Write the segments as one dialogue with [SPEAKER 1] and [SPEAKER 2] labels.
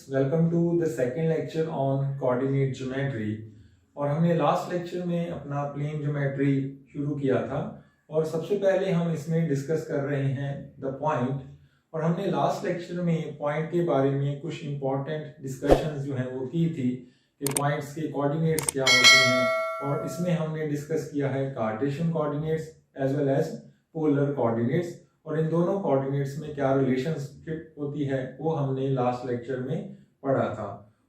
[SPEAKER 1] Welcome to the second lecture on coordinate geometry. और हमने last lecture में अपना प्लेन ज्योमेट्री शुरू किया था और सबसे पहले हम इसमें डिस्कस कर रहे हैं द पॉइंट। और हमने लास्ट लेक्चर में पॉइंट के बारे में कुछ इंपॉर्टेंट डिस्कशंस जो हैं वो की थी कि पॉइंट्स के कोऑर्डिनेट्स क्या होते हैं, और इसमें हमने डिस्कस किया है Cartesian coordinates as well as polar coordinates, और इन दोनों कोऑर्डिनेट्स में क्या रिलेशनशिप होती है वो हमने लास्ट लेक्चर में पढ़ा था।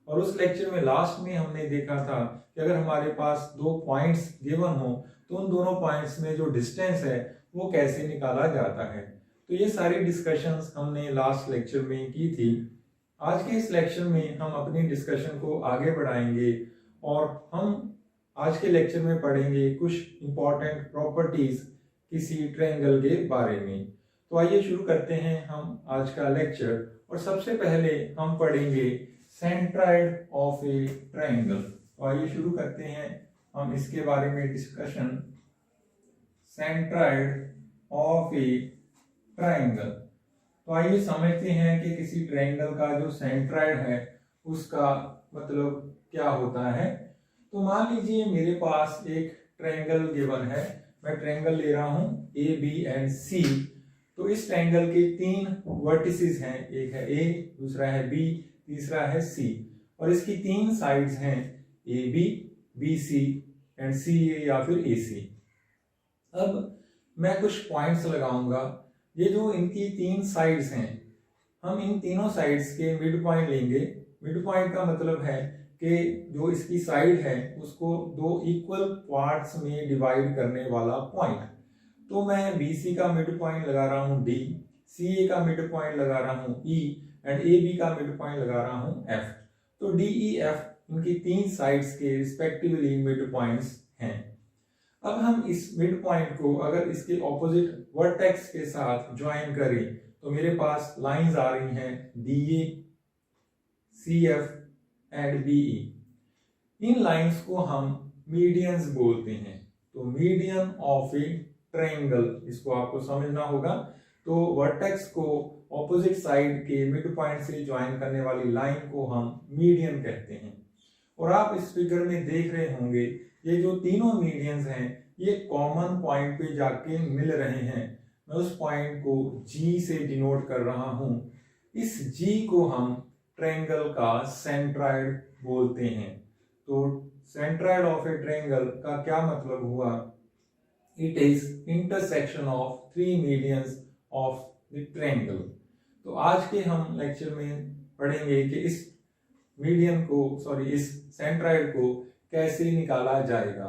[SPEAKER 1] और उस लेक्चर में लास्ट में हमने देखा था कि अगर हमारे पास दो पॉइंट्स गिवन हो तो उन दोनों पॉइंट्स में जो डिस्टेंस है वो कैसे निकाला जाता है। तो ये सारी डिस्कशंस हमने लास्ट लेक्चर में की थी। आज के इस लेक्चर में हम अपनी डिस्कशन को आगे बढ़ाएंगे और हम आज के लेक्चर में पढ़ेंगे कुछ इंपॉर्टेंट प्रॉपर्टीज किसी ट्रायंगल के बारे में। तो आइए शुरू करते हैं हम आज का लेक्चर। और सबसे पहले हम पढ़ेंगे सेंट्रॉइड ऑफ ए ट्रायंगल। तो आइए शुरू करते हैं हम इसके बारे में discussion. Centroid of a triangle. तो आइए समझते हैं कि किसी ट्रायंगल का जो सेंट्रॉइड है उसका मतलब क्या होता है। तो मान लीजिए मेरे पास एक ट्रायंगल गिवन है, मैं ट्रायंगल ले रहा हूं ए बी एंड सी। तो इस ट्रायंगल के तीन वर्टिसेस हैं, एक है ए, दूसरा है बी, तीसरा है सी, और इसकी तीन साइड्स हैं A B, B C and C A या फिर ए सी। अब मैं कुछ पॉइंट्स लगाऊंगा। ये जो इनकी तीन साइड्स हैं, हम इन तीनों साइड्स के मिड पॉइंट लेंगे। मिड पॉइंट का मतलब है कि जो इसकी साइड है उसको दो इक्वल पार्ट्स में डिवाइड करने वाला पॉइंट। तो मैं BC का मिड पॉइंट लगा रहा हूं D, CA का मिड पॉइंट लगा रहा हूं E एंड AB का मिड पॉइंट लगा रहा हूं F। तो DEF इनकी तीन साइड्स के रिस्पेक्टिवली मिड पॉइंट्स हैं। अब हम इस मिड पॉइंट को अगर इसके ऑपोजिट वर्टेक्स के साथ ज्वाइन करें तो मेरे पास लाइंस आ रही हैं DA, CF and BE। In lines को हम मीडियंस बोलते हैं। तो मीडियन ऑफ ए ट्रायंगल, इसको आपको समझना होगा। तो वर्टेक्स को ऑपोजिट साइड के मिड पॉइंट से ज्वाइन करने वाली लाइन को हम मीडियन कहते हैं। और आप इस फिगर में देख रहे होंगे ये जो तीनों मीडियंस हैं ये कॉमन पॉइंट पे जाके मिल रहे हैं। मैं उस पॉइंट को G से डिनोट कर रहा हूं। इस G को हम ट्रायंगल का सेंट्रॉइड बोलते हैं। तो सेंट्रॉइड ऑफ ए ट्रायंगल का क्या मतलब हुआ? It is intersection of three medians of the triangle. तो आज के हम लेक्चर में पढ़ेंगे कि इस सेंट्रॉइड को कैसे निकाला जाएगा।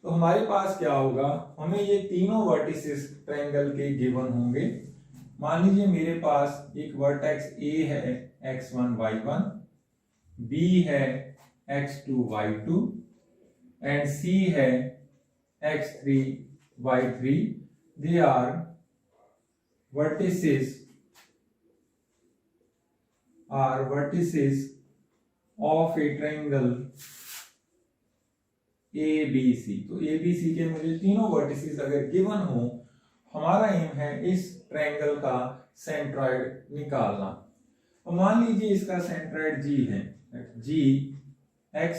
[SPEAKER 1] तो हमारे पास क्या होगा, हमें ये तीनों वर्टिसेस ट्रायंगल के गिवन होंगे। मान लीजिए मेरे पास एक वर्टेक्स A है x1 y1, B है x2 y2 एंड C है x3 y3। They are vertices of a triangle ABC। तो ABC के मुझे तीनों वर्टिसेस अगर गिवन हो, हमारा एम है इस ट्रायंगल का सेंट्रॉइड निकालना। और मान लीजिए इसका सेंट्रॉइड G है, G x,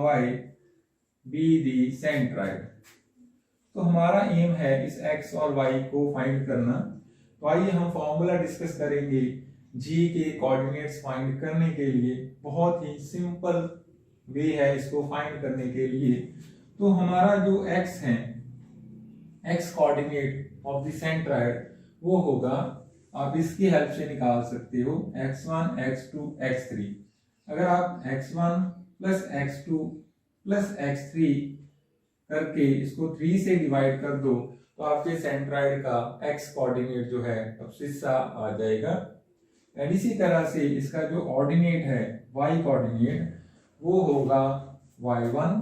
[SPEAKER 1] y be the centroid. तो हमारा एम है इस x और y को फाइंड करना। तो आइए हम फॉर्मूला डिस्कस करेंगे G के कोऑर्डिनेट्स फाइंड करने के लिए। बहुत ही सिंपल वे है इसको फाइंड करने के लिए। तो हमारा जो x है, x coordinate of the centroid, वो होगा, आप इसकी हेल्प से निकाल सकते हो, x1 x2 x3। अगर आप x1 plus x2 plus x3 करके इसको 3 से डिवाइड कर दो तो आपके सेंट्रॉइड का x कोऑर्डिनेट जो है अब्सिस्सा आ जाएगा। एंड इसी तरह से इसका जो ऑर्डिनेट है y कोऑर्डिनेट, वो होगा y1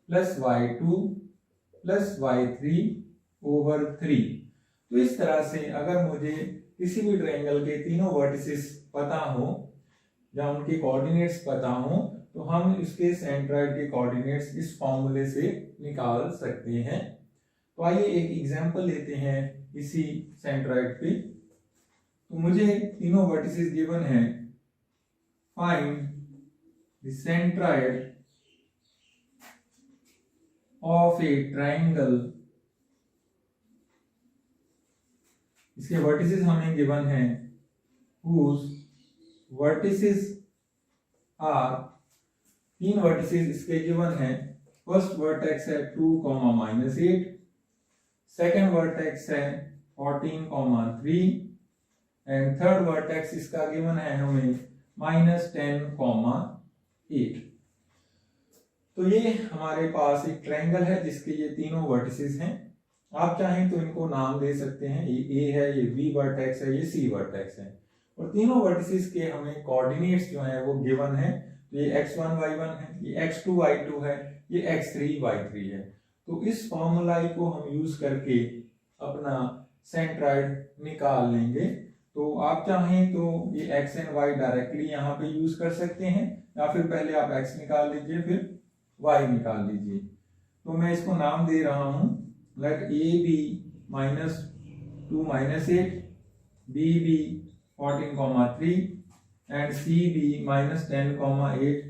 [SPEAKER 1] plus y2 plus y3 over 3। तो इस तरह से अगर मुझे किसी भी ट्रायंगल के तीनों वर्टिसेस पता हो या उनके कोऑर्डिनेट्स पता हो तो हम इसके सेंट्रॉइड के कोऑर्डिनेट्स इस फॉर्मूले से निकाल सकते हैं। तो आइए एक एग्जांपल लेते हैं इसी सेंट्रॉइड पे। तो मुझे तीनों वर्टिसेस गिवन हैं find the centroid of A triangle, इसके वर्टिसेस हमें गिवन है, whose vertices आर, 3 वर्टिसेस इसके गिवन है। फर्स्ट वर्टेक्स है 2, -8, सेकेंड वर्टेक्स है 14, 3 एंड थर्ड वर्टेक्स इसका गिवन है हमें -10, 8। तो ये हमारे पास एक ट्रायंगल है जिसके ये तीनों वर्टिसेस हैं। आप चाहें तो इनको नाम दे सकते हैं, ये ए है, ये बी वर्टेक्स है, ये सी वर्टेक्स है, और तीनों वर्टिसेस के हमें कोऑर्डिनेट्स जो है वो गिवन है। तो ये x1 y1 है, ये x2 y2 है, ये x3 y3 है। तो इस फॉर्मूला को हम यूज करके अपना सेंट्रॉइड निकाल लेंगे। तो आप चाहें तो ये x एंड y डायरेक्टली यहाँ पे यूज कर सकते हैं, या फिर पहले आप x निकाल लीजिए फिर y निकाल लीजिए। तो मैं इसको नाम दे रहा हूं, late a be -2 -8, b be 14, 3 and c be -10, 8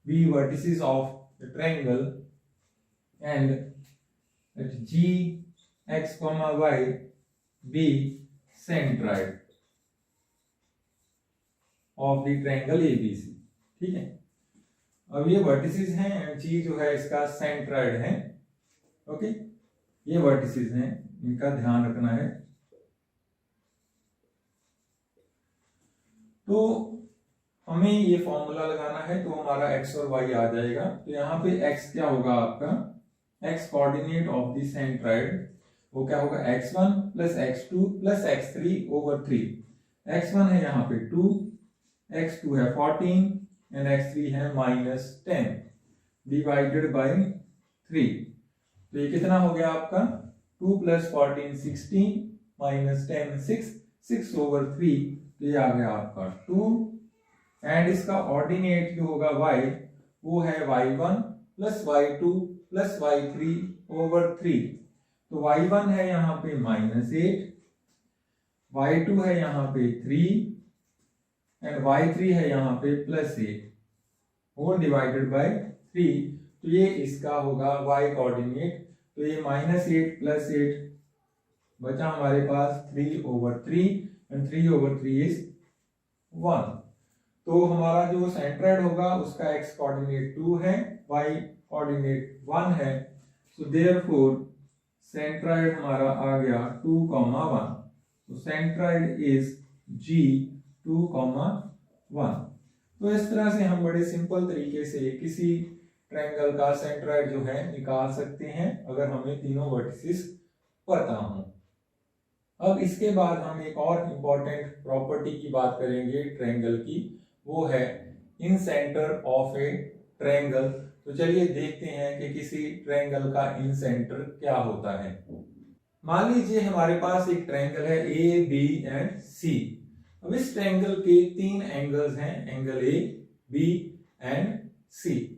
[SPEAKER 1] be vertices of the triangle, and let g x, y be centroid of the triangle ABC। ठीक है, अब ये वर्टिसेस हैं एंड जी जो है इसका सेंट्रॉइड है। ओके, ये वर्टिसेस हैं, इनका ध्यान रखना है। तो हमें ये फॉर्मूला लगाना है, तो हमारा x और y आ जाएगा। तो यहाँ पे x क्या होगा आपका, x coordinate of the centroid वो क्या होगा, x1 + x2 + x3 / 3। x1 है यहाँ पे 2, x2 है 14 एंड x3 है -10 डिवाइडेड बाय 3। तो ये कितना हो गया आपका, 2 + 14 16 -10 6/3। तो ये आ गया आपका 2 एंड इसका ऑर्डिनेट जो होगा y वो है y1 + y2 + y3/3। तो y1 है यहाँ पे -8, y2 है यहाँ पे 3 एंड y3 है यहाँ पे +8 और डिवाइडेड बाय 3। तो ये इसका होगा y कोऑर्डिनेट। तो ये -8 + 8 बचा हमारे पास 3/3 एंड 3/3 इज 1। तो हमारा जो सेंट्रॉइड होगा उसका x कोऑर्डिनेट 2 है, y कोऑर्डिनेट 1 है। सो देयरफॉर सेंट्रॉइड हमारा आ गया 2, 1। तो सेंट्रॉइड इज G 2, 1। तो इस तरह से हम बड़े सिंपल तरीके से किसी ट्रायंगल का सेंट्रॉइड जो है निकाल सकते हैं, अगर हमें तीनों वर्टिसेस पता हो। अब इसके बाद हम एक और इम्पोर्टेंट प्रॉपर्टी की बात करेंगे ट्रायंगल की, वो है incentre of a triangle. तो चलिए देखते हैं कि किसी ट्रायंगल का इन सेंटर क्या होता है। मान लीजिए हमारे पास एक ट्रायंगल है ए, बी एंड सी। अब इस ट्रायंगल के 3 एंगल्स हैं, एंगल ए, बी एंड सी।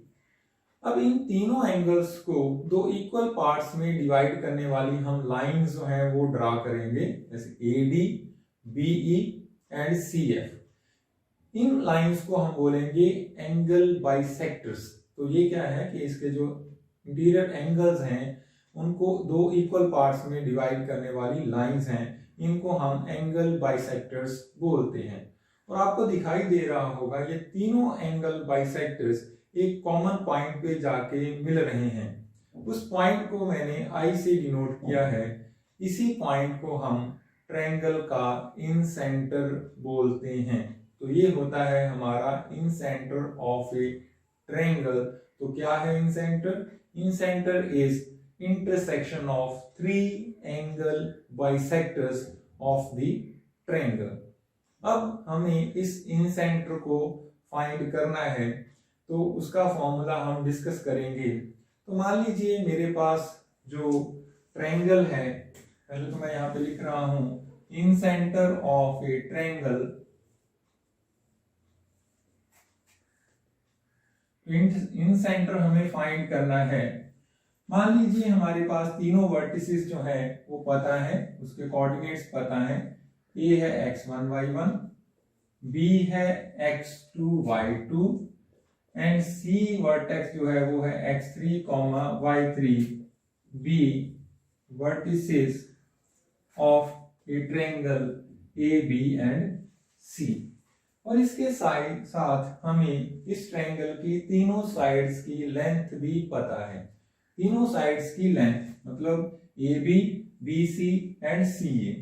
[SPEAKER 1] अब इन तीनों एंगल्स को 2 इक्वल पार्ट्स में डिवाइड करने वाली हम लाइंस जो हैं वो ड्रा करेंगे, जैसे AD, BE and CF। In lines को हम बोलेंगे एंगल बाइसेक्टर्स। तो ये क्या है कि इसके जो इंटीरियर एंगल्स हैं उनको 2 इक्वल पार्ट्स में डिवाइड करने वाली लाइंस हैं, इनको हम एंगल बाइसेक्टर्स बोलते हैं। और आपको दिखाई दे रहा होगा ये तीनों एंगल बाइसेक्टर्स एक कॉमन पॉइंट पे जाके मिल रहे हैं। उस पॉइंट को मैंने I से डिनोट किया है। इसी पॉइंट को हम ट्रायंगल का इन सेंटर बोलते हैं। तो ये होता है हमारा incentre of a triangle. तो क्या है incentre? Incentre is intersection of 3 angle bisectors of the triangle. अब हमें इस इन सेंटर को फाइंड करना है, तो उसका फॉर्मूला हम डिस्कस करेंगे। तो मान लीजिए मेरे पास जो ट्रायंगल है, पहले तो मैं यहाँ पे लिख रहा हूं incentre of a triangle. Incentre हमें फाइंड करना है। मान लीजिए हमारे पास तीनों वर्टिसेस जो है वो पता है, उसके कोऑर्डिनेट्स पता है। ए है x1 y1, B है x2 y2 and C vertex जो है वो है x3 y3 B vertices of a triangle AB and C। और इसके साथ हमें इस ट्रायंगल की तीनों साइड्स की लेंथ भी पता है। तीनों साइड्स की लेंथ मतलब AB, BC and CA।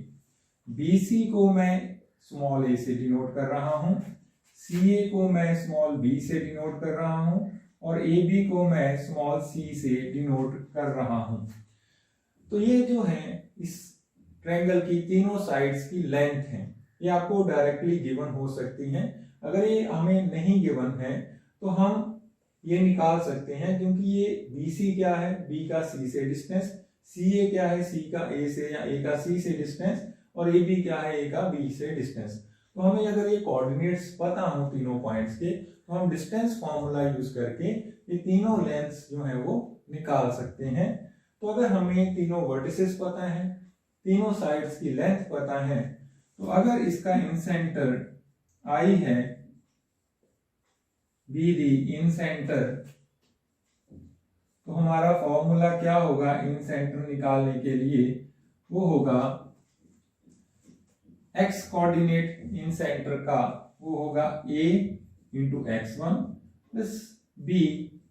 [SPEAKER 1] BC को मैं स्मॉल a से डिनोट कर रहा हूं, CA को मैं स्मॉल b से डिनोट कर रहा हूं और AB को मैं स्मॉल c से डिनोट कर रहा हूं। तो ये जो है इस ट्रायंगल की तीनों साइड्स की लेंथ है। ये आपको डायरेक्टली गिवन हो सकती हैं। अगर ये हमें नहीं गिवन है तो हम ये निकाल सकते हैं, क्योंकि ये BC क्या है, B का C से डिस्टेंस, CA क्या है, C का A से या A का C से डिस्टेंस और AB क्या है, A का B से डिस्टेंस। तो हमें अगर ये कोऑर्डिनेट्स पता हो तीनों पॉइंट्स के तो हम डिस्टेंस फॉर्मूला यूज करके ये तीनों लेंथ्स जो है वो निकाल सकते हैं। तो अगर हमें तीनों वर्टिसेस पता है, तीनों साइड्स की लेंथ पता है, तो अगर इसका इन सेंटर I है, BD इन सेंटर, तो हमारा फॉर्मूला क्या होगा इन सेंटर निकालने के लिए, वो होगा x कोऑर्डिनेट इन सेंटर का वो होगा a into x1 plus b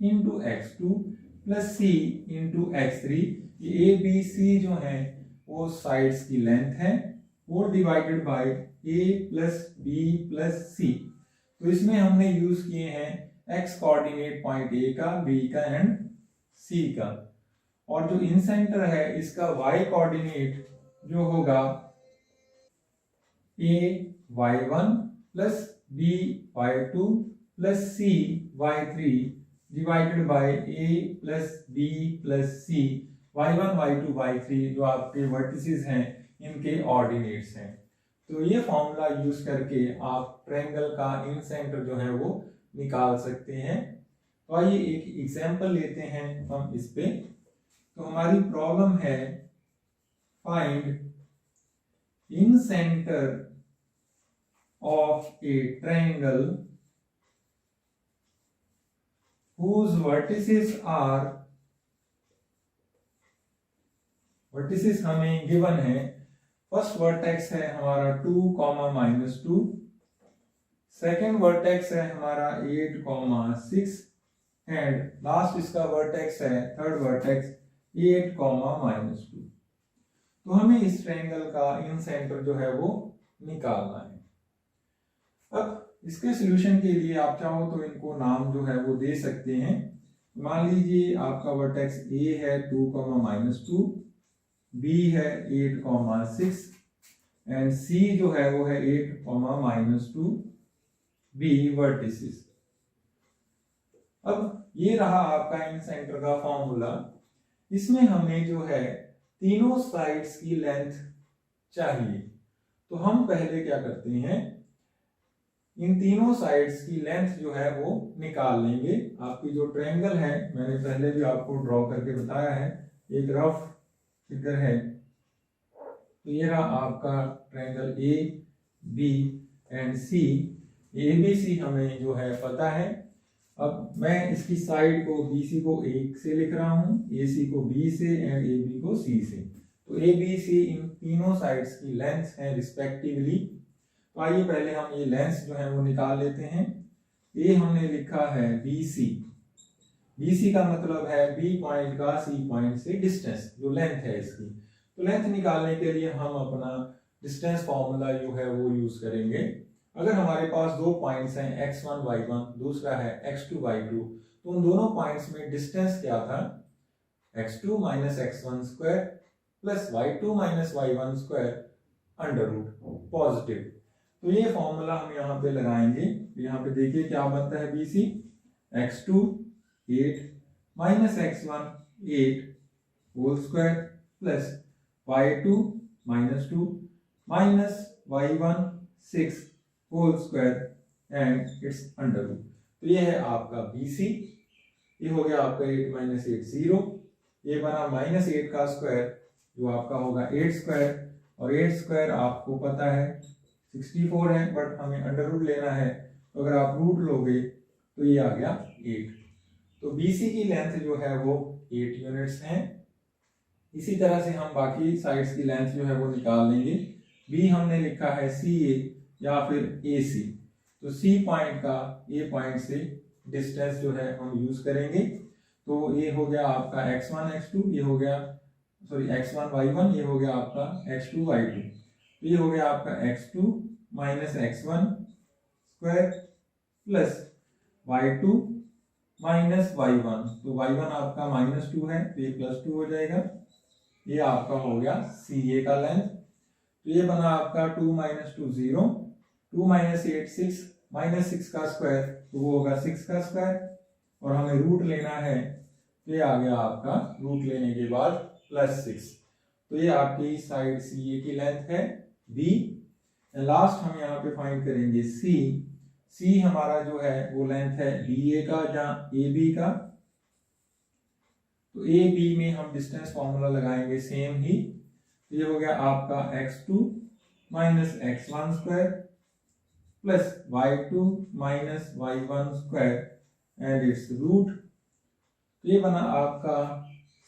[SPEAKER 1] into x2 plus c into x3। ये a b c जो है वो साइड्स की लेंथ है, वो divided by a plus b plus c। तो इसमें हमने यूज किए हैं x कोऑर्डिनेट पॉइंट a का, b का एंड c का, और जो इन सेंटर है इसका y कोऑर्डिनेट जो होगा a y1 plus b y2 plus c y3 divided by a plus b plus c। y1 y2 y3 जो आपके वर्टिसेस हैं इनके ऑर्डिनेट्स हैं। तो ये फॉर्मूला यूज करके आप ट्रायंगल का इन सेंटर जो है वो निकाल सकते हैं। तो आइए एक एग्जांपल लेते हैं हम इस पे। तो हमारी प्रॉब्लम है find in centre of a triangle whose vertices हमें गिवन है। फर्स्ट वर्टेक्स है हमारा 2, -2, सेकेंड वर्टेक्स है हमारा 8, 6 एंड लास्ट इसका वर्टेक्स है थर्ड वर्टेक्स 8, -2। तो हमें इस ट्रायंगल का इन सेंटर जो है वो निकालना है। अब इसके सॉल्यूशन के लिए आप चाहो तो इनको नाम जो है वो दे सकते हैं। मान लीजिए आपका वर्टेक्स A है 2, -2, B है 8, 6 एंड C जो है वो है 8, -2, B वर्टिसेस। अब ये रहा आपका इन सेंटर का फॉर्मूला। इसमें हमें जो है तीनों साइड्स की लेंथ चाहिए। तो हम पहले क्या करते हैं, इन तीनों साइड्स की लेंथ जो है वो निकाल लेंगे। आपकी जो ट्रायंगल है मैंने पहले भी आपको ड्रॉ करके बताया है, एक रफ फिगर है। तो ये रहा आपका triangle A B and C. A B C हमें जो है पता है। अब मैं इसकी साइड को BC को 1 से लिख रहा हूं, AC को B से एंड AB को C से। तो ABC इन तीनों साइड्स की लेंथ है रिस्पेक्टिवली। तो आइए पहले हम ये लेंथ जो है वो निकाल लेते हैं। ए हमने लिखा है BC। BC का मतलब है B पॉइंट का C पॉइंट से डिस्टेंस, जो लेंथ है इसकी। तो लेंथ निकालने के लिए हम अपना डिस्टेंस फॉर्मूला जो है वो यूज करेंगे। अगर हमारे पास दो पॉइंट्स हैं x1 y1, दूसरा है x2 y2, तो उन दोनों पॉइंट्स में डिस्टेंस क्या था, x2 - x1 square plus y2 - y1 square under root positive. तो ये फॉर्मूला हम यहाँ पे लगाएंगे। यहाँ पे देखिए क्या बनता है, BC x2 8 -x1 8 whole square plus y2 -2 -y1 6 whole square and it's under root. तो ये है आपका BC। ये हो गया आपका 8 - 8 0। ये बना -8 का स्क्वायर जो आपका होगा 8 स्क्वायर, और 8 स्क्वायर आपको पता है 64 है, बट हमें अंडर रूट लेना है, तो अगर आप रूट लोगे तो ये आ गया 8। तो BC की लेंथ जो है वो 8 यूनिट्स हैं। इसी तरह से हम बाकी साइड्स की लेंथ जो है वो निकाल लेंगे। B हमने लिखा है CA या फिर AC, तो C पॉइंट का A पॉइंट से डिस्टेंस जो है हम यूज करेंगे। तो ये हो गया आपका x1 x2, ये हो गया x1 y1, ये हो गया आपका x2 y2, तो ये हो गया आपका x2 minus x1 square plus y2 minus y1, तो y1 आपका -2 है, तो ये +2 हो जाएगा। ये आपका हो गया CA का लेंथ। तो ये बना आपका 2 - 2 0, 2 - 8 6, -6 का स्क्वायर, तो वो होगा 6 का स्क्वायर, और हमें रूट लेना है, तो ये आ गया आपका रूट लेने के बाद +6। तो ये आपकी साइड CA की लेंथ है B। लास्ट हम यहाँ पे फाइंड करेंगे C हमारा जो है वो लेंथ है BA का या AB का। तो AB में हम डिस्टेंस फॉर्मूला लगाएंगे सेम ही। तो ये हो गया आपका x2 minus x1 square plus y2 minus y1 square and it's root. तो ये बना आपका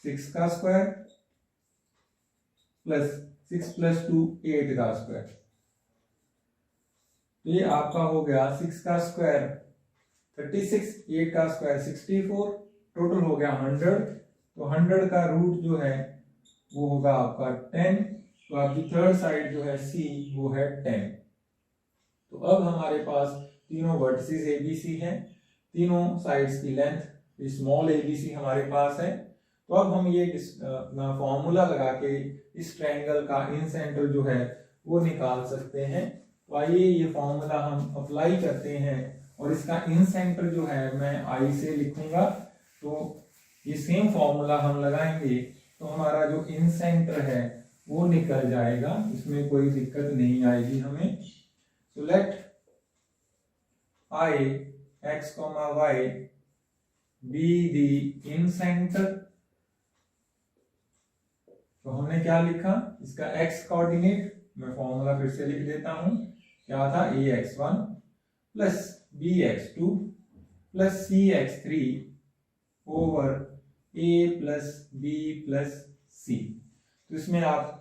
[SPEAKER 1] 6 का स्क्वायर प्लस 6 + 2 8 का स्क्वायर। तो ये आपका हो गया 6 का स्क्वायर 36, 8 का स्क्वायर 64, टोटल हो गया 100। तो 100 का रूट जो है वो होगा आपका 10। तो आपकी थर्ड साइड जो है C वो है 10। तो अब हमारे पास तीनों वर्टिसेस ABC हैं, तीनों साइड्स की लेंथ स्मॉल ABC हमारे पास है। तो अब हम ये फॉर्मूला लगा के इस ट्रायंगल का इन सेंटर जो है वो निकाल सकते हैं। तो आइए ये फॉर्मूला हम अप्लाई करते हैं, और इसका इन सेंटर जो है मैं I से लिखूंगा। तो ये सेम फॉर्मूला हम लगाएंगे तो हमारा जो इन सेंटर है वो निकल जाएगा, इसमें कोई दिक्कत नहीं आएगी हमें। तो late I x, y be the in center। तो हमने क्या लिखा, इसका x कोऑर्डिनेट मैं फॉर्मूला फिर से लिख देता हूं, क्या था ax1 plus bx2 plus cx3 over a plus b plus c। तो इसमें आप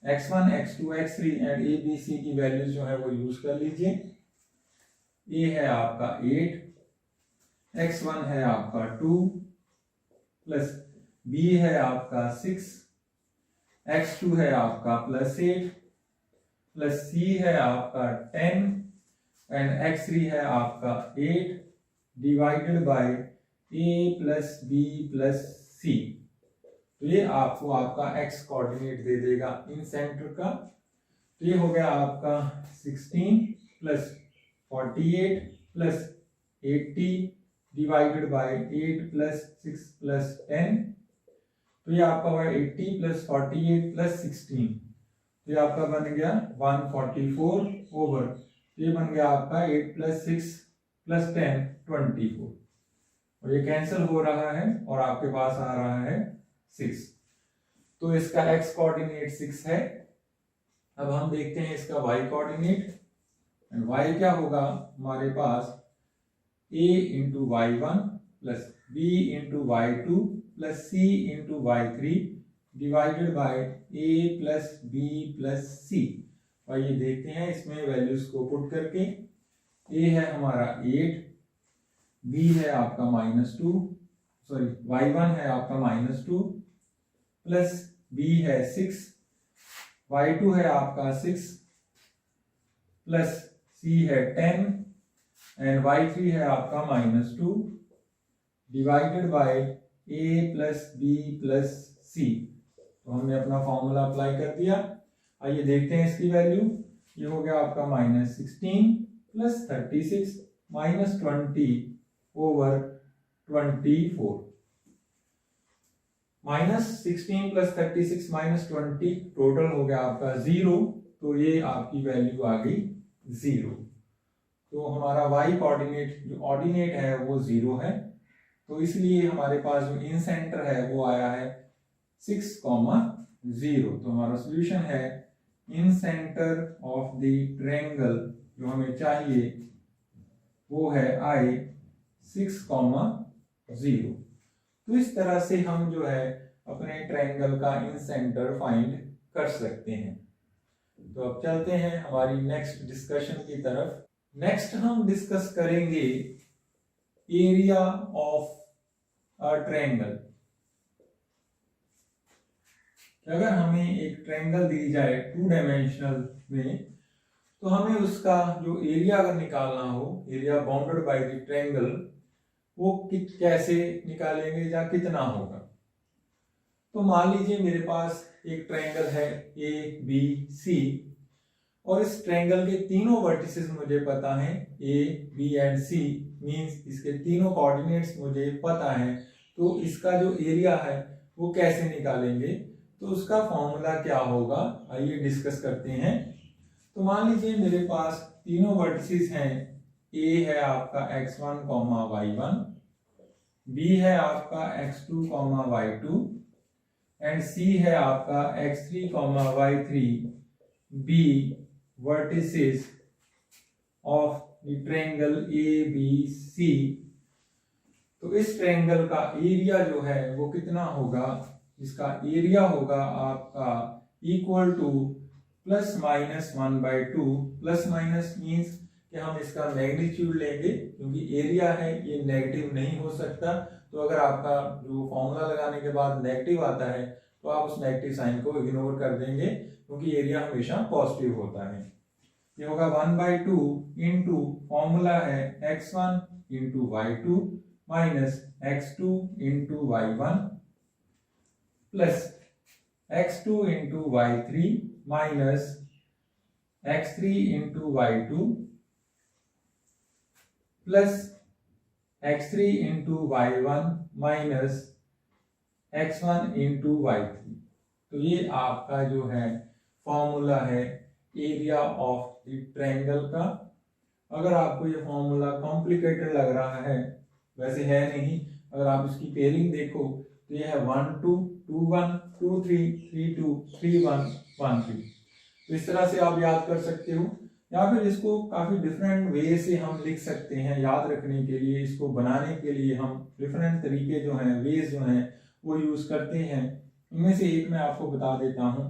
[SPEAKER 1] x1 x2 x3 and a b c की वैल्यूज जो है वो यूज कर लीजिए। a है आपका 8, x1 है आपका 2 प्लस b है आपका 6, x2 है आपका +8 प्लस c है आपका 10 एंड x3 है आपका 8 divided by a plus b plus c। तो ये आपको आपका x कोऑर्डिनेट दे देगा इन सेंटर का। तो ये हो गया आपका 16 plus 48 plus 80 divided by 8 plus 6 plus 10। तो ये आपका होगा 80 प्लस 48 प्लस 16, तो ये आपका बन गया 144 ओवर, तो ये बन गया आपका 8 प्लस 6 प्लस 10 24, और ये कैंसिल हो रहा है और आपके पास आ रहा है 6। तो इसका x कोऑर्डिनेट 6 है। अब हम देखते हैं इसका y कोऑर्डिनेट, एंड y क्या होगा हमारे पास a into y1 plus b into y2 plus c into y3 divided by a plus b plus c। आइए देखते हैं इसमें वैल्यूज को पुट करके। a है हमारा 8, b है आपका -2, y1 है आपका -2 प्लस b है 6, y2 है आपका 6 प्लस c है 10 एंड y3 है आपका -2 divided by a plus b plus c। तो हमने अपना फॉर्मूला अप्लाई कर दिया। आइए देखते हैं इसकी वैल्यू। ये हो गया आपका -16 plus 36 minus 20 over 24। -16 plus 36 minus 20 total हो गया आपका 0, तो ये आपकी वैल्यू आ गई 0। तो हमारा y कोऑर्डिनेट जो ऑर्डिनेट है वो 0 है, तो इसलिए हमारे पास जो इन सेंटर है वो आया है 6, 0। तो हमारा सॉल्यूशन है incentre of the triangle जो हमें चाहिए वो है I 6,0। तो इस तरह से हम जो है अपने ट्रायंगल का इन सेंटर फाइंड कर सकते हैं। तो अब चलते हैं हमारी नेक्स्ट डिस्कशन की तरफ। नेक्स्ट हम डिस्कस करेंगे एरिया ऑफ अ ट्रायंगल। अगर हमें एक ट्रायंगल दी जाए 2 डायमेंशनल में, तो हमें उसका जो एरिया अगर निकालना हो, area bounded by the triangle, वो कैसे निकालेंगे या कितना होगा। तो मान लीजिए मेरे पास एक ट्रायंगल है ABC और इस ट्रायंगल के तीनों वर्टिसेस मुझे पता है A, B and C, means इसके तीनों कोऑर्डिनेट्स मुझे पता है। तो इसका जो एरिया है वो कैसे निकालेंगे, तो उसका फॉर्मूला क्या होगा, आइए डिस्कस करते हैं। तो मान लीजिए मेरे पास तीनों वर्टिसेस हैं, A है आपका x1, y1, B है आपका x2, y2 एंड C है आपका x3, y3, B vertices of the triangle ABC। तो इस ट्रायंगल का एरिया जो है वो कितना होगा, इसका एरिया होगा आपका equal to ±1/2। Plus minus means कि हम इसका मैग्नीट्यूड लेंगे, क्योंकि एरिया है ये नेगेटिव नहीं हो सकता। तो अगर आपका जो फॉर्मूला लगाने के बाद नेगेटिव आता है तो आप उस नेगेटिव साइन को इग्नोर कर देंगे, क्योंकि एरिया हमेशा पॉजिटिव होता है। ये होगा 1/2 इंटू फॉर्मूला है x1 into y2 minus x2 into y1 plus x2 into y3 minus x3 into y2 plus x3 into y1 minus x1 into y3। तो ये आपका जो है फॉर्मूला है एरिया ऑफ द ट्रायंगल का। अगर आपको ये फॉर्मूला कॉम्प्लिकेटेड लग रहा है, वैसे है नहीं, अगर आप इसकी पेयरिंग देखो तो ये है 1 2 2 1 2 3 3 2 3 1 1 3। तो इस तरह से आप याद कर सकते हो, या फिर इसको काफी डिफरेंट वे से हम लिख सकते हैं। याद रखने के लिए, इसको बनाने के लिए हम डिफरेंट तरीके जो हैं, वेज जो हैं वो यूज करते हैं। इनमें से एक मैं आपको बता देता हूं।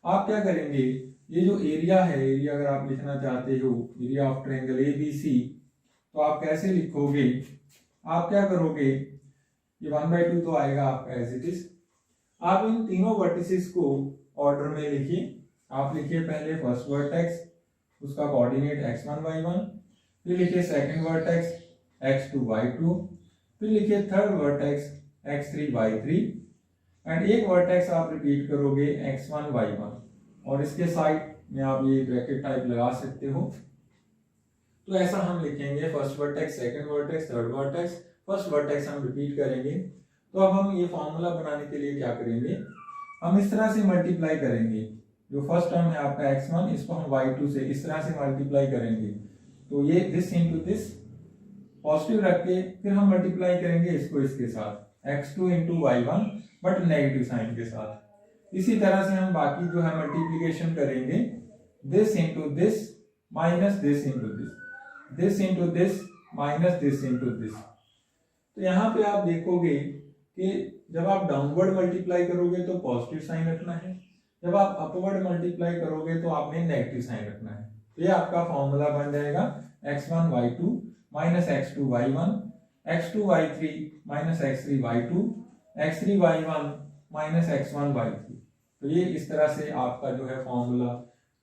[SPEAKER 1] आप क्या करेंगे, ये जो एरिया है, एरिया अगर आप लिखना चाहते हो एरिया ऑफ ट्रायंगल ABC, तो आप कैसे लिखोगे, आप क्या करोगे, ये 1/2 तो आएगा आपका एज इट इज। आप इन तीनों वर्टिसेस को ऑर्डर में लिखिए। आप लिखिए पहले फर्स्ट वर्टेक्स, उसका कोऑर्डिनेट x1 y1, फिर लिखिए सेकंड वर्टेक्स x2 y2, फिर लिखिए third vertex x3 y3 and एक वर्टेक्स आप रिपीट करोगे x1 y1, और इसके साइड में आप ये ब्रैकेट टाइप लगा सकते हो। तो ऐसा हम लिखेंगे, first vertex, second vertex, third vertex, first vertex हम रिपीट करेंगे। तो अब हम ये फॉर्मूला बनाने के लिए क्या करेंगे, हम इस तरह से मल्टीप्लाई करेंगे। जो फर्स्ट टर्म है आपका x1, इसको हम y2 से इस तरह से मल्टीप्लाई करेंगे। तो ये दिस इनटू दिस पॉजिटिव रख के फिर हम मल्टीप्लाई करेंगे इसको इसके साथ x2 into y1 but negative sign के साथ। इसी तरह से हम बाकी जो है मल्टीप्लीकेशन करेंगे, this into this minus this into this, this into this minus this into this. तो यहाँ पे आप देखोगे कि जब आप डाउनवर्ड मल्टीप्लाई करोगे तो पॉजिटिव साइन रखना है, जब आप अपवर्ड मल्टीप्लाई करोगे तो आपने नेगेटिव साइन रखना है। तो ये आपका फॉर्मूला बन जाएगा x1 y2 minus x2 y1, x2 y3 minus x3 y2, x3 y1 minus x1 y3। तो ये इस तरह से आपका जो है फॉर्मूला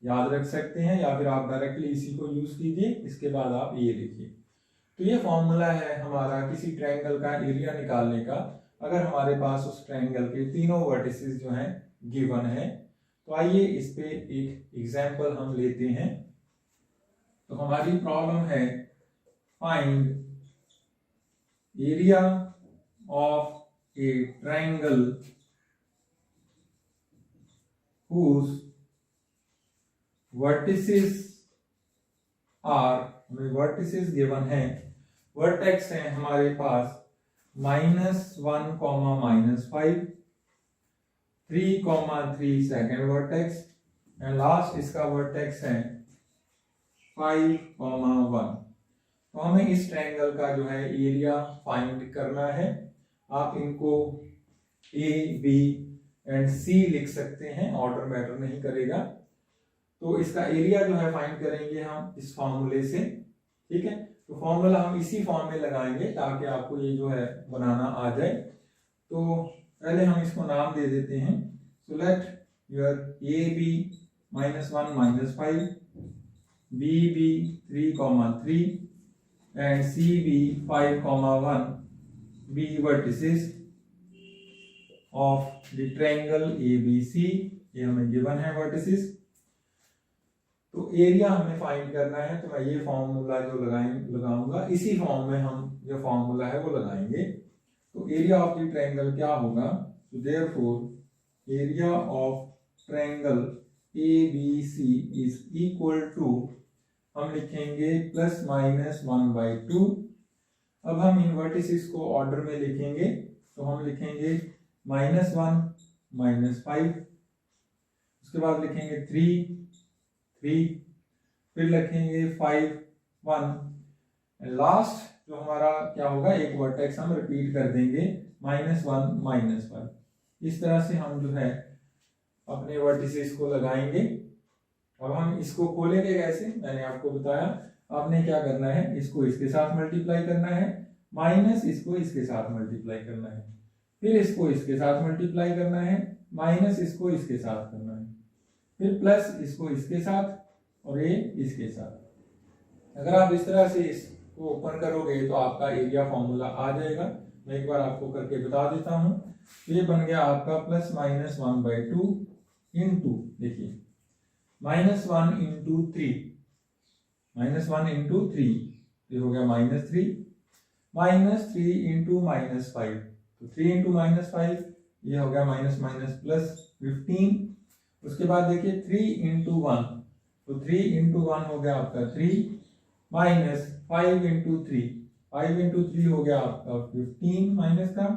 [SPEAKER 1] याद रख सकते हैं, या फिर आप डायरेक्टली इसी को यूज कीजिए, इसके बाद आप ये लिखिए। तो ये फॉर्मूला है हमारा किसी ट्रायंगल का एरिया निकालने का, अगर हमारे पास उस ट्रायंगल के तीनों वर्टिसेस जो हैं गिवन है। तो आइए इस पे एक एग्जांपल हम लेते हैं। तो हमारी प्रॉब्लम है find area of a triangle whose vertices are, हमें वर्टिसेस गिवन है, वर्टेक्स है हमारे पास -1, -5, 3, 3 सेकेंड वर्टेक्स, एंड लास्ट इसका वर्टेक्स है 5, 1। तो हमें इस ट्रायंगल का जो है एरिया फाइंड करना है। आप इनको ए, बी एंड सी लिख सकते हैं, ऑर्डर मैटर नहीं करेगा। तो इसका एरिया जो है फाइंड करेंगे हम इस फॉर्मूले से, ठीक है। तो फॉर्मूला हम इसी फॉर्म में लगाएंगे ताकि आपको ये जो है बनाना आ जाए। तो पहले हम इसको नाम दे देते हैं। So let your A be -1 -5, B be 3, 3 and C be 5, 1 be vertices of the triangle ABC। ये हमें गिवन है vertices। तो एरिया हमें फाइंड करना है, तो मैं ये फॉर्मूला जो लगाऊंगा इसी फॉर्म में हम जो फॉर्मूला है वो लगाएंगे। तो एरिया ऑफ द ट्रायंगल क्या होगा? तो therefore area of triangle ABC is equal to, हम लिखेंगे ±1/2। अब हम इन वर्टिसेस को ऑर्डर में लिखेंगे, तो हम लिखेंगे -1 -5, उसके बाद लिखेंगे 3 3, फिर लिखेंगे 5 1, लास्ट जो हमारा क्या होगा, एक वर्टेक्स हम रिपीट कर देंगे -1 -5। इस तरह से हम जो है अपने वर्टिसेस को लगाएंगे। अब हम इसको खोलेंगे कैसे, मैंने आपको बताया। आपने क्या करना है, इसको इसके साथ मल्टीप्लाई करना है, माइनस इसको इसके साथ मल्टीप्लाई करना है, फिर इसको इसके साथ मल्टीप्लाई करना है, माइनस इसको इसके साथ करना है, फिर प्लस इसको इसके साथ और ये इसके साथ। अगर आप इस तरह से इसको ओपन करोगे तो आपका एरिया फॉर्मूला आ जाएगा। मैं एक बार आपको करके बता देता हूं। ये बन गया आपका +(1/2) इंटू, देखिए -1 इंटू 3, -1 इंटू 3, ये हो गया -3, -3 इंटू -5, तो 3 इंटू -5 ये हो गया +15। उसके बाद देखिए 3 इंटू 1, तो 3 इंटू 1 हो गया आपका 3, -5 इंटू 3, 5 इंटू 3 हो गया आपका 15 माइनस का,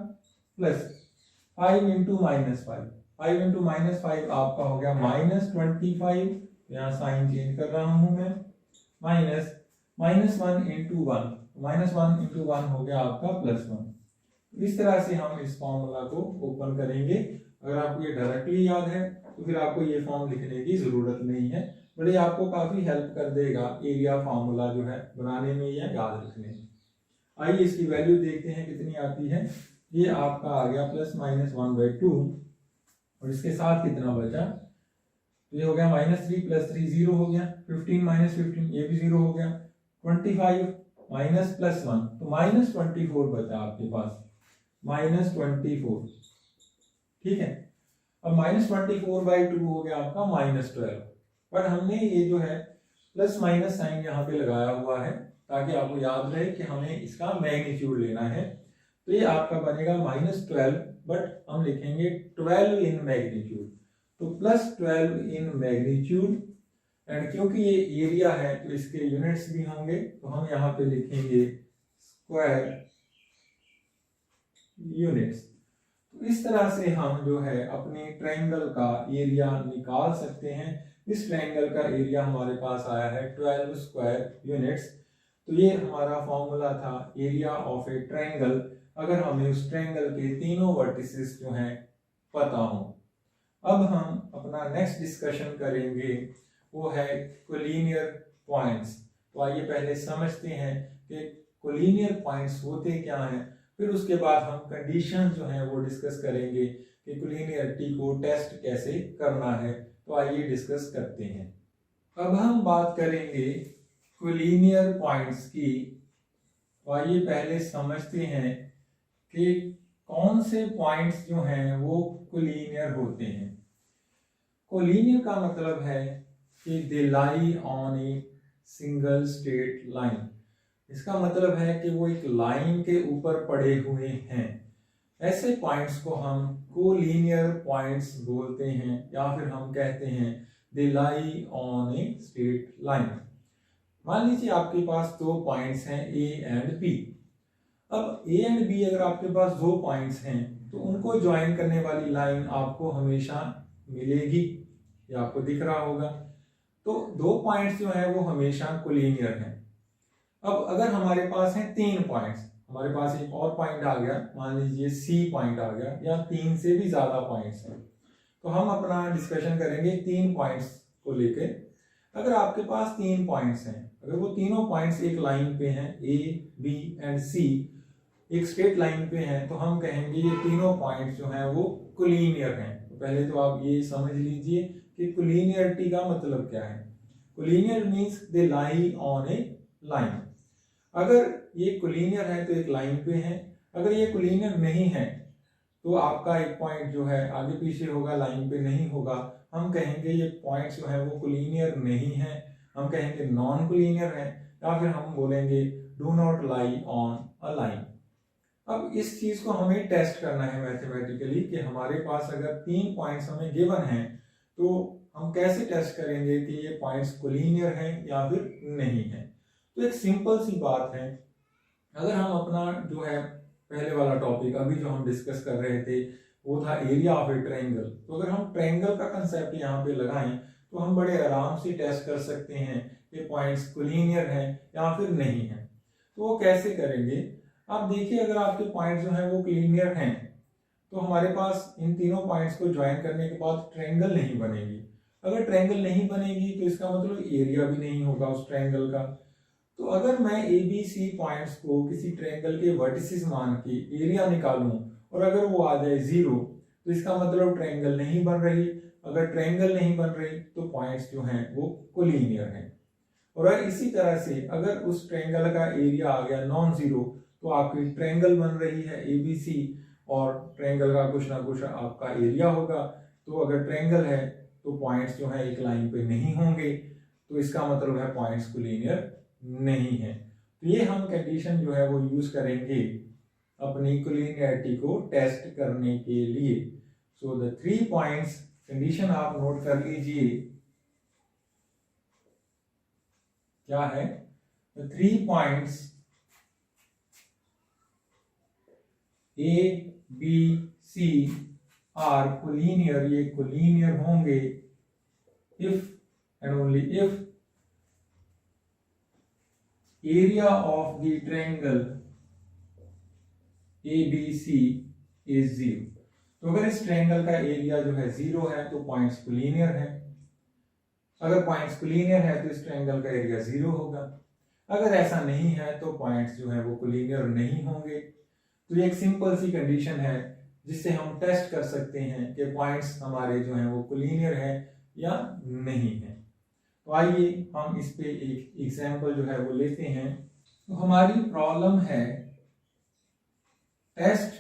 [SPEAKER 1] प्लस 5 इंटू -5, 5 इंटू -5 आपका हो गया -25, यहाँ साइन चेंज कर रहा हूं मैं, माइनस -1 इंटू 1, -1 इंटू 1 हो गया आपका +1। इस तरह से हम इस फॉर्मूला को ओपन करेंगे। अगर आपको ये डायरेक्टली याद है तो फिर आपको ये फॉर्म लिखने की जरूरत नहीं है, बट ये आपको काफी हेल्प कर देगा एरिया फॉर्मूला जो है बनाने में या याद रखने में। आइए इसकी वैल्यू देखते हैं कितनी आती है। ये आपका आ गया +(1/2) और इसके साथ कितना बचा, तो ये हो गया -3 + 3 0 हो गया, 15 - 15 ये भी 0 हो गया, 25 माइनस +1, तो -24 बचा आपके पास, -24, ठीक है। अब -24/2 हो गया आपका -12, पर हमने ये जो है प्लस माइनस साइन यहाँ पे लगाया हुआ है ताकि आपको याद रहे कि हमें इसका मैग्नीट्यूड लेना है। तो ये आपका बनेगा -12, बट हम लिखेंगे 12 इन मैग्नीट्यूड, तो +12 इन मैग्नीट्यूड। एंड क्योंकि ये एरिया है तो इसके यूनिट्स भी होंगे, तो हम यहाँ पे लिखेंगे स्क्वायर यूनिट्स। तो इस तरह से हम जो है अपने ट्रायंगल का एरिया निकाल सकते हैं। इस ट्रायंगल का एरिया हमारे पास आया है 12 स्क्वायर यूनिट्स। तो ये हमारा फॉर्मूला था एरिया ऑफ ए ट्रायंगल, अगर हमें उस ट्रायंगल के तीनों वर्टिसेस जो हैं पता हो। अब हम अपना नेक्स्ट डिस्कशन करेंगे, वो है कोलिनियर पॉइंट्स। तो आइए पहले समझते हैं कि कोलिनियर पॉइंट्स होते क्या हैं, फिर उसके बाद हम कंडीशंस जो हैं वो डिस्कस करेंगे कि कोलिनियरिटी को टेस्ट कैसे करना है। तो आइए डिस्कस करते हैं। अब हम बात करेंगे कोलिनियर पॉइंट्स की। तो आइए पहले समझते हैं कि कौन से पॉइंट्स जो हैं वो कोलिनियर होते हैं। कोलिनियर का मतलब है कि they lie on a single straight line. इसका मतलब है कि वो एक लाइन के ऊपर पड़े हुए हैं। ऐसे पॉइंट्स को हम कोलिनियर पॉइंट्स बोलते हैं, या फिर हम कहते हैं they lie on a straight line. मान लीजिए आपके पास दो पॉइंट्स हैं ए एंड बी। अब ए एंड बी अगर आपके पास दो पॉइंट्स हैं तो उनको ज्वाइन करने वाली लाइन आपको हमेशा मिलेगी, ये आपको दिख रहा होगा। तो 2 पॉइंट्स जो है वो हमेशा कोलिनियर हैं। अब अगर हमारे पास है 3 पॉइंट्स, हमारे पास एक और पॉइंट आ गया, मान लीजिए C पॉइंट आ गया, या 3 से भी ज्यादा पॉइंट्स हैं, तो हम अपना डिस्कशन करेंगे 3 पॉइंट्स को लेकर। अगर आपके पास 3 पॉइंट्स हैं, अगर वो तीनों पॉइंट्स एक लाइन पे हैं, A, B एंड C एक स्ट्रेट लाइन पे हैं, तो हम कहेंगे ये तीनों पॉइंट्स जो हैं वो कोलिनियर हैं। तो पहले तो आप ये समझ लीजिए कि कोलिनियरिटी का मतलब क्या है। Collinear means they lie on a line. अगर ये कोलिनियर है तो एक लाइन पे है, अगर ये कोलिनियर नहीं है तो आपका एक पॉइंट जो है आगे पीछे होगा, लाइन पे नहीं होगा। हम कहेंगे ये पॉइंट्स जो है वो कोलिनियर नहीं है, हम कहेंगे नॉन कोलिनियर है, या फिर हम बोलेंगे do not lie on a line. अब इस चीज को हमें टेस्ट करना है मैथमेटिकली कि हमारे पास अगर 3 पॉइंट्स हमें गिवन हैं तो हम कैसे टेस्ट करेंगे कि ये पॉइंट्स कोलिनियर हैं या फिर नहीं है। तो एक सिंपल सी बात है, अगर हम अपना जो है पहले वाला टॉपिक अभी जो हम डिस्कस कर रहे थे वो था एरिया ऑफ ए ट्रायंगल, तो अगर हम ट्रायंगल का कंसेप्ट यहाँ पे लगाएं तो हम बड़े आराम से टेस्ट कर सकते हैं कि पॉइंट्स कोलिनियर हैं या फिर नहीं है। तो वो कैसे करेंगे, आप देखिए अगर आपके पॉइंट जो है वो कोलिनियर हैं तो हमारे पास इन तीनों पॉइंट्स को ज्वाइन करने के बाद ट्रायंगल नहीं बनेगी। अगर ट्रायंगल नहीं बनेगी तो इसका मतलब एरिया भी नहीं होगा उस ट्रायंगल का। तो अगर मैं ABC पॉइंट्स को किसी ट्रायंगल के वर्टिसेस मान के एरिया निकालूं और अगर वो आ जाए 0 तो इसका मतलब ट्रायंगल नहीं बन रही। अगर ट्रायंगल नहीं बन रही तो पॉइंट्स जो हैं वो कोलिनियर हैं। और इसी तरह से अगर उस ट्रायंगल का एरिया आ गया नॉन जीरो तो आपकी ट्रायंगल बन रही है ABC और ट्रायंगल का कुछ ना कुछ आपका एरिया होगा। तो अगर ट्रायंगल है तो पॉइंट्स जो है एक लाइन पे नहीं होंगे, तो इसका मतलब है पॉइंट्स कोलिनियर नहीं है। तो ये हम कंडीशन जो है वो यूज करेंगे अपनी कोलिनियरिटी को टेस्ट करने के लिए। सो द 3 पॉइंट्स कंडीशन आप नोट कर लीजिए, क्या है, the 3 points A, B, C are collinear, ये कोलिनियर होंगे if and only if area of the triangle ABC is 0। तो अगर इस ट्रायंगल का एरिया जो है 0 है तो पॉइंट्स कोलिनियर है। अगर पॉइंट्स कोलिनियर है तो इस ट्रायंगल का एरिया 0 होगा। अगर ऐसा नहीं है तो पॉइंट्स जो है वो कोलिनियर नहीं होंगे। तो ये एक सिंपल सी कंडीशन है जिससे हम टेस्ट कर सकते हैं कि पॉइंट्स हमारे जो हैं वो कोलिनियर है या नहीं है। तो आइए हम इस पे एक एग्जांपल जो है वो लेते हैं। तो हमारी प्रॉब्लम है टेस्ट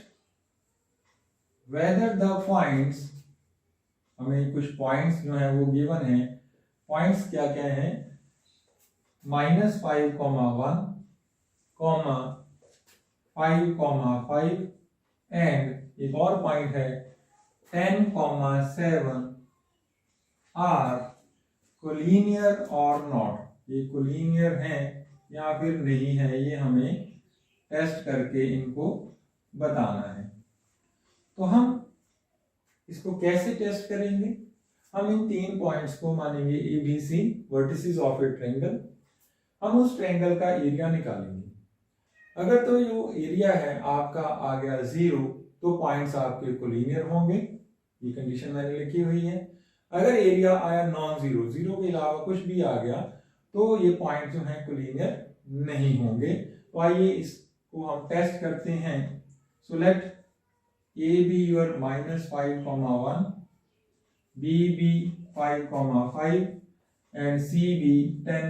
[SPEAKER 1] वेदर द पॉइंट्स, हमें कुछ पॉइंट्स जो हैं वो गिवन है। पॉइंट्स क्या क्या हैं, -5, 1, 5, एंड एक और पॉइंट है 10, 7 आर कोलिनियर और नॉट, ये कोलिनियर हैं या फिर नहीं है, ये हमें टेस्ट करके इनको बताना है। तो हम इसको कैसे टेस्ट करेंगे, हम इन 3 पॉइंट्स को मानेंगे ABC vertices of a triangle. हम उस ट्रायंगल का एरिया निकालेंगे। अगर तो जो एरिया है आपका आ गया 0 तो पॉइंट्स आपके कोलिनियर होंगे, ये कंडीशन मैंने लिखी हुई है। अगर एरिया आया नॉन जीरो, 0 के अलावा कुछ भी आ गया तो ये पॉइंट जो है कोलिनियर नहीं होंगे। तो आइए इसको हम टेस्ट करते हैं। So late A be your -5, 1, B be 5, 5 and C be 10,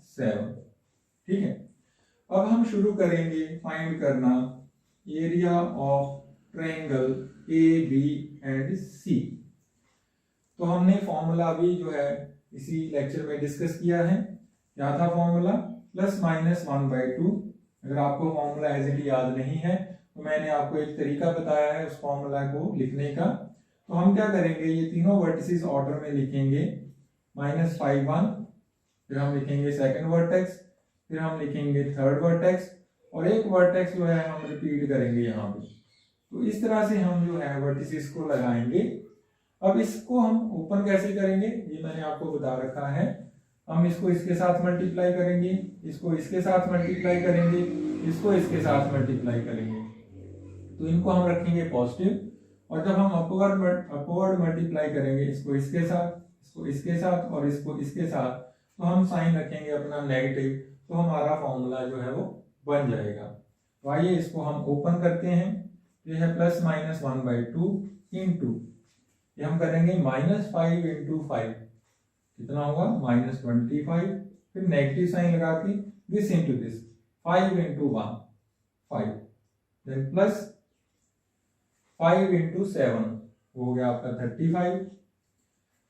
[SPEAKER 1] 7। ठीक है, अब हम शुरू करेंगे फाइंड करना area of triangle AB and C। तो हमने फॉर्मूला भी जो है इसी लेक्चर में डिस्कस किया है। क्या था फॉर्मूला, +-1/2। अगर आपको फॉर्मूला एज इट याद नहीं है तो मैंने आपको एक तरीका बताया है उस फॉर्मूला को लिखने का। तो हम क्या करेंगे, ये तीनों वर्टिसेस ऑर्डर में लिखेंगे, -5, 1, फिर हम लिखेंगे सेकंड वर्टेक्स, फिर हम लिखेंगे थर्ड वर्टेक्स, और एक वर्टेक्स जो है हम रिपीट करेंगे यहाँ पे। तो इस तरह से हम जो है वर्टिसेस को लगाएंगे। अब इसको हम ओपन कैसे करेंगे ये मैंने आपको बता रखा है। हम इसको इसके साथ मल्टीप्लाई करेंगे, इसको इसके साथ मल्टीप्लाई करेंगे, इसको इसके साथ मल्टीप्लाई करेंगे, तो इनको हम रखेंगे पॉजिटिव। और जब हम अपवर्ड मल्टीप्लाई करेंगे इसको इसके साथ, इसको इसके साथ और इसको इसके साथ, तो हम साइन रखेंगे अपना नेगेटिव, तो हमारा फॉर्मूला जो है वो बन जाएगा। तो आइए इसको हम ओपन करते हैं। ये है प्लस माइनस 1/2 इंटू, ये हम करेंगे -5 इंटू 5, कितना होगा -25, फिर नेगेटिव साइन लगा के this into this, 5 into 1 5, then plus 5 into 7 हो गया आपका 35,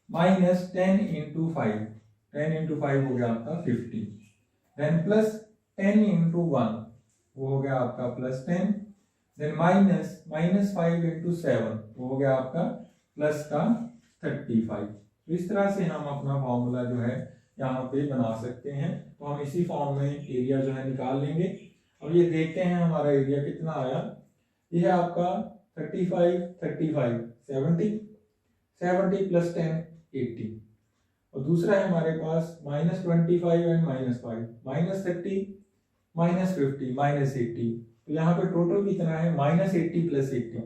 [SPEAKER 1] माइनस 10 इंटू 5, 10 इंटू 5 हो गया आपका 50, देन प्लस 10 इंटू 1 वो हो गया आपका प्लस 10, देन माइनस 5 इंटू 7 वो हो गया आपका प्लस का 35। तो इस तरह से हम अपना फॉर्मूला जो है यहाँ पे बना सकते हैं। तो हम इसी फॉर्म में एरिया जो है निकाल लेंगे। अब ये देखते हैं हमारा एरिया कितना आया। ये है आपका 35 35 70 प्लस 10 80, और दूसरा है हमारे पास -25 एंड -5 -30 -50 -80। तो यहाँ पे टोटल कितना है -80 प्लस 80,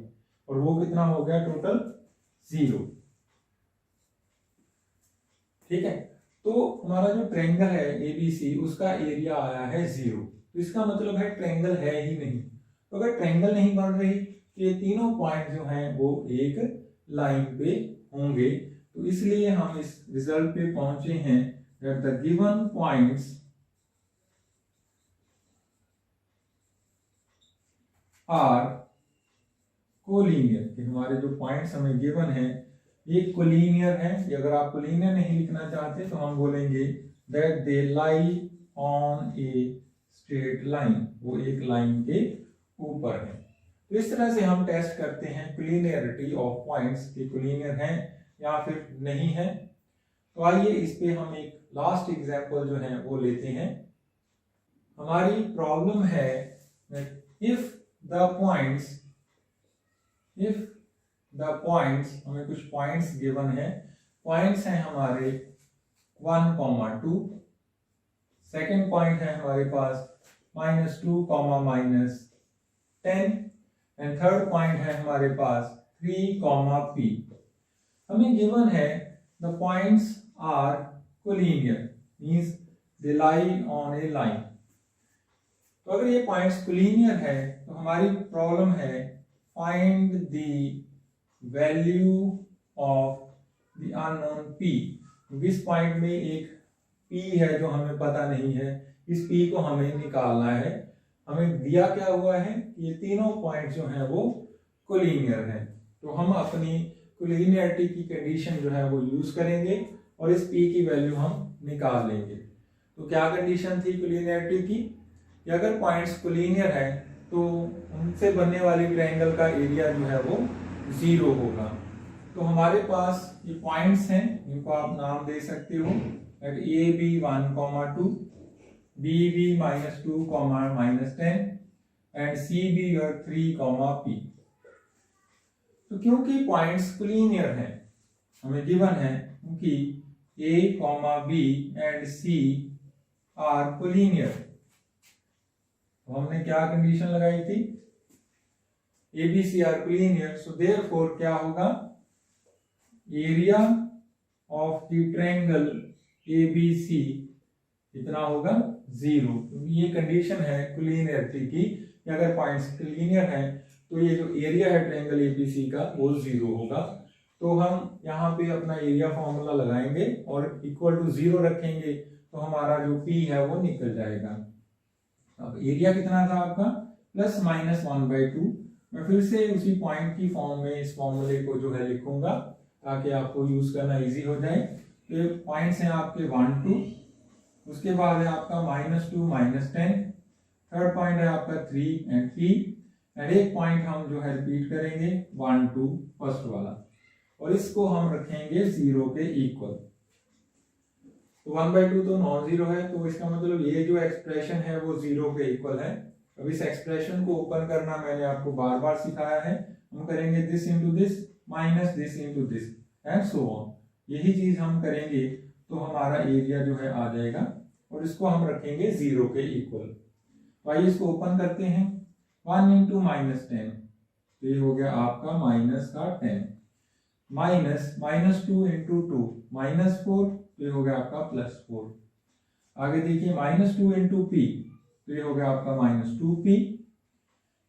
[SPEAKER 1] और वो कितना हो गया टोटल 0। ठीक है, तो हमारा जो ट्रायंगल है ABC उसका एरिया आया है 0। तो इसका मतलब है ट्रायंगल है ही नहीं। तो अगर ट्रायंगल नहीं बन रही तो ये तीनों पॉइंट जो हैं वो एक लाइन पे होंगे। तो इसलिए हम इस रिजल्ट पे पहुंचे हैं that the given points are collinear, कि हमारे जो पॉइंट्स हमें गिवन है ये कोलिनियर है। अगर आप कोलिनियर नहीं लिखना चाहते तो हम बोलेंगे that they lie on a straight line, वो एक लाइन के ऊपर है। तो इस तरह से हम टेस्ट करते हैं कोलिनियरिटी ऑफ पॉइंट्स कि कोलिनियर हैं या फिर नहीं है। तो आइए इस पे हम एक लास्ट एग्जांपल जो है वो लेते हैं। हमारी प्रॉब्लम है इफ द पॉइंट्स हमें कुछ पॉइंट्स गिवन है। पॉइंट्स हैं हमारे 1, 2, सेकेंड पॉइंट है हमारे पास -2, -10, एंड थर्ड पॉइंट है हमारे पास 3, P। हमें गिवन है the points are collinear, means they lie on a line. तो अगर ये पॉइंट्स कोलिनियर है तो हमारी प्रॉब्लम है find the value of the unknown P। इस पॉइंट में एक P है जो हमें पता नहीं है, इस P को हमें निकालना है। हमें दिया क्या हुआ है कि ये तीनों पॉइंट जो हैं वो कोलिनियर हैं। तो हम अपनी कोलिनियरिटी की कंडीशन जो है वो यूज करेंगे और इस P की वैल्यू हम निकाल लेंगे। तो क्या कंडीशन थी कोलिनियरिटी की कि अगर पॉइंट्स कोलिनियर है तो उनसे बनने वाली ट्रायंगल का एरिया जो है वो 0 होगा। तो हमारे पास ये पॉइंट्स हैं, इनको आप नाम दे सकते हो AB 1, 2, BB -2, -10 and CB 3, P। तो क्योंकि पॉइंट्स कोलिनियर हैं, हमें गिवन है क्योंकि A, B and C are collinear. तो हमने क्या कंडीशन लगाई थी ABC are collinear, so therefore क्या होगा area of the triangle ABC कितना होगा 0। ये कंडीशन है कोलिनियरिटी की कि अगर पॉइंट्स कोलिनियर हैं तो ये जो एरिया है ट्रायंगल ABC का वो 0 होगा। तो हम यहाँ पे अपना एरिया फॉर्मूला लगाएंगे और इक्वल टू 0 रखेंगे तो हमारा जो P है वो निकल जाएगा। अब एरिया कितना था आपका +-1/2। मैं फिर से उसी पॉइंट की फॉर्म में इस फॉर्मूले को जो है लिखूंगा ताकि आपको यूज करना इजी हो जाए। तो पॉइंट्स हैं आपके 1, 2, उसके बाद है आपका -2, -10, थर्ड पॉइंट है आपका 3 एंड P, एंड एक पॉइंट हम जो है रिपीट करेंगे 1, 2 फर्स्ट वाला, और इसको हम रखेंगे 0 के इक्वल। तो 1/2 तो नॉन जीरो है, तो इसका मतलब ये जो एक्सप्रेशन है वो 0 के इक्वल है। अब इस एक्सप्रेशन को ओपन करना मैंने आपको बार बार सिखाया है। हम करेंगे this into this minus this into this, and so on. यही चीज हम करेंगे तो हमारा एरिया जो है आ जाएगा और इसको हम रखेंगे 0 के इक्वल। तो आइए इसको ओपन करते हैं। 1 इंटू -10, तो ये हो गया आपका माइनस का 10, -2 इंटू 2 -4, तो ये हो गया आपका +4। आगे देखिए -2 इंटू पी, तो ये हो गया आपका -2p,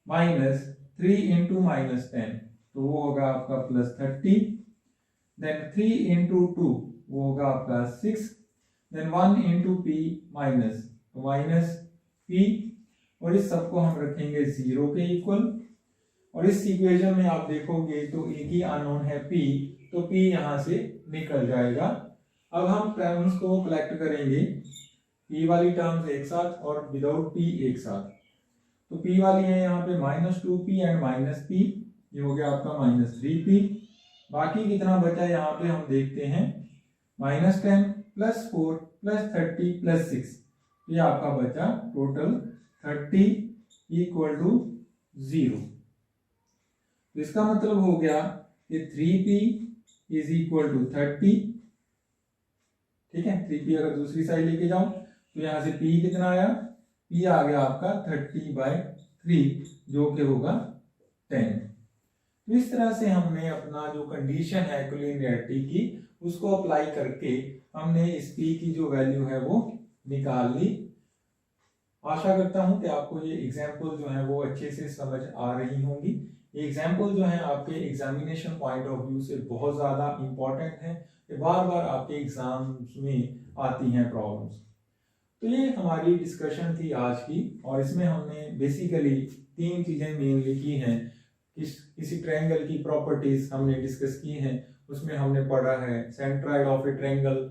[SPEAKER 1] -3 इंटू -10, तो वो होगा आपका +30, देन 3 इंटू 2 वो होगा आपका 6, देन 1 इंटू पी माइनस, तो -p, और इस सबको हम रखेंगे 0 के इक्वल। और इस इक्वेशन में आप देखोगे तो एक ही अननोन है p, तो p यहां से निकल जाएगा। अब हम टर्म्स को कलेक्ट करेंगे, p वाली टर्म्स एक साथ और विदाउट p एक साथ। तो p वाली है यहाँ पे -2p एंड -p, ये हो गया आपका -3p। बाकी कितना बचा यहाँ पे हम देखते हैं, -10 +4 +30 +6, ये आपका बचा टोटल 30 = 0। तो इसका मतलब हो गया कि 3p = 30। ठीक है, 3p अगर दूसरी साइड लेके जाओ तो यहां से p कितना आया, p आ गया आपका 30/3, जो कि होगा 10। तो इस तरह से हमने अपना जो कंडीशन है कोलिनियरिटी की उसको अप्लाई करके हमने इस p की जो वैल्यू है वो निकाल ली। आशा करता हूं कि आपको ये एग्जाम्पल जो है वो अच्छे से समझ आ रही होंगी। ये एग्जाम्पल जो है आपके एग्जामिनेशन पॉइंट ऑफ व्यू से बहुत ज़्यादा इंपॉर्टेंट है, ये बार बार आपके एग्जाम्स में आती हैं प्रॉब्लम्स। तो ये हमारी डिस्कशन थी आज की, और इसमें हमने बेसिकली 3 चीज़ें मेनली की हैं। किसी ट्रायंगल की प्रॉपर्टीज हमने डिस्कस की हैं, उसमें हमने पढ़ा है centroid of a triangle,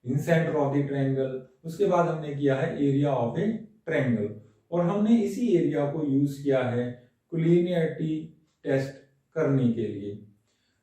[SPEAKER 1] incentre of the triangle, उसके बाद हमने किया है एरिया ऑफ ए ट्रायंगल, और हमने इसी एरिया को यूज किया है कोलिनियरिटी टेस्ट करने के लिए।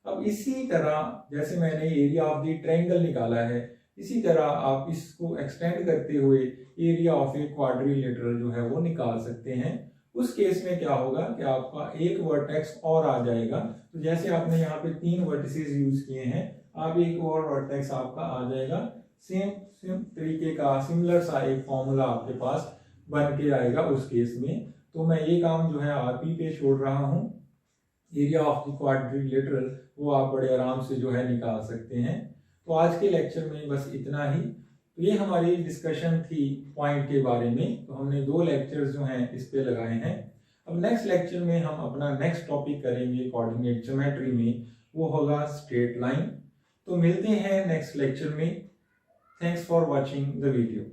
[SPEAKER 1] अब इसी तरह जैसे मैंने एरिया ऑफ द ट्रायंगल निकाला है, इसी तरह आप इसको एक्सटेंड करते हुए एरिया ऑफ ए क्वाड्रिलेटरल जो है वो निकाल सकते हैं। उस केस में क्या होगा कि आपका एक वर्टेक्स और आ जाएगा। तो जैसे आपने यहाँ पे 3 वर्टिसेस यूज किए हैं, आप एक और वर्टेक्स आपका आ जाएगा। सेम तरीके का सिमिलर सा एक फॉर्मूला आपके पास बन के आएगा उस केस में। तो मैं ये काम जो है आरपी पे छोड़ रहा हूँ। एरिया ऑफ द क्वाड्रिलेटरल वो आप बड़े आराम से जो है निकाल सकते हैं। तो आज के लेक्चर में बस इतना ही। तो ये हमारी डिस्कशन थी पॉइंट के बारे में। तो हमने 2 लेक्चर्स जो हैं इस पे लगाए हैं। अब नेक्स्ट लेक्चर में हम अपना नेक्स्ट टॉपिक करेंगे कोऑर्डिनेट ज्योमेट्री में, वो होगा स्ट्रेट लाइन। तो मिलते हैं नेक्स्ट लेक्चर में। Thanks for watching the video.